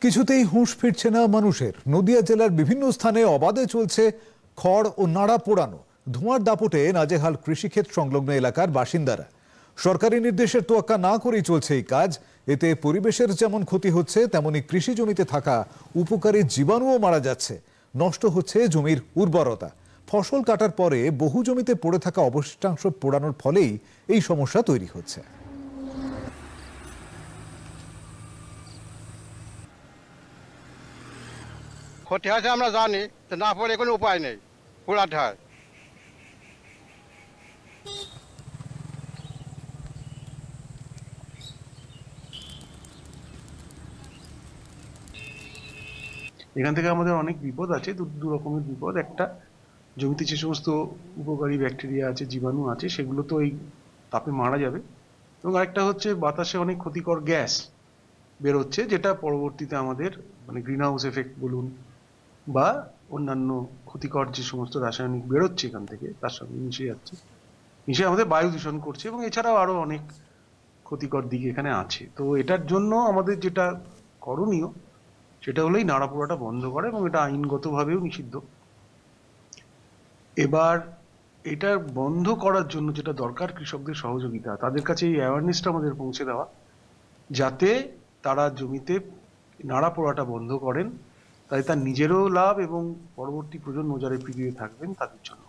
কিছুতেই হুঁশ ফিরছে না মানুষের। নদিয়া জেলার বিভিন্ন স্থানে অবাধে চলছে খড় ও নাড়া পোড়ানো। ধোঁয়ার দাপটে নাজেহাল কৃষিক্ষেত সংলগ্ন এলাকার বাসিন্দারা। সরকারি নির্দেশের তোয়াক্কা না করেই চলছে এই কাজ। এতে পরিবেশের যেমন ক্ষতি হচ্ছে, তেমনি কৃষি জমিতে থাকা উপকারী জীবাণুও মারা যাচ্ছে। নষ্ট হচ্ছে জমির উর্বরতা। ফসল কাটার পরে বহু জমিতে পড়ে থাকা অবশিষ্টাংশ পোড়ানোর ফলেই এই সমস্যা তৈরি হচ্ছে। ক্ষতি আছে আমরা জানি, না পড়ে কোনো উপায় নেই, পোড়াতে হয়। এখান থেকে আমাদের অনেক বিপদ আছে, দু রকমের বিপদ। একটা, জমিতে যে সমস্ত উপকারী ব্যাকটেরিয়া আছে, জীবাণু আছে, সেগুলো তো এই তাপে মারা যাবে। এবং আরেকটা হচ্ছে বাতাসে অনেক ক্ষতিকর গ্যাস বেরোচ্ছে, যেটা পরবর্তীতে আমাদের গ্রিন হাউস এফেক্ট বলুন বা অন্যান্য ক্ষতিকর যে সমস্ত রাসায়নিক বেরোচ্ছে এখান থেকে, তার সঙ্গে মিশে যাচ্ছে, মিশে আমাদের বায়ু দূষণ করছে। এবং এছাড়াও আরো অনেক ক্ষতিকর দিক এখানে আছে। তো এটার জন্য আমাদের যেটা করণীয় সেটা হলেই নাড়া পোড়াটা বন্ধ করা, এবং এটা আইনগতভাবেও নিষিদ্ধ। এবার এটা বন্ধ করার জন্য যেটা দরকার, কৃষকদের সহযোগিতা, তাদের কাছে এই অ্যাওয়ারনেসটা আমাদের পৌঁছে দেওয়া, যাতে তারা জমিতে নাড়া পোড়াটা বন্ধ করেন। তাই তার নিজেরও লাভ এবং পরবর্তী প্রজন্ম যারা পৃথিবীতে থাকবেন তাদের জন্য।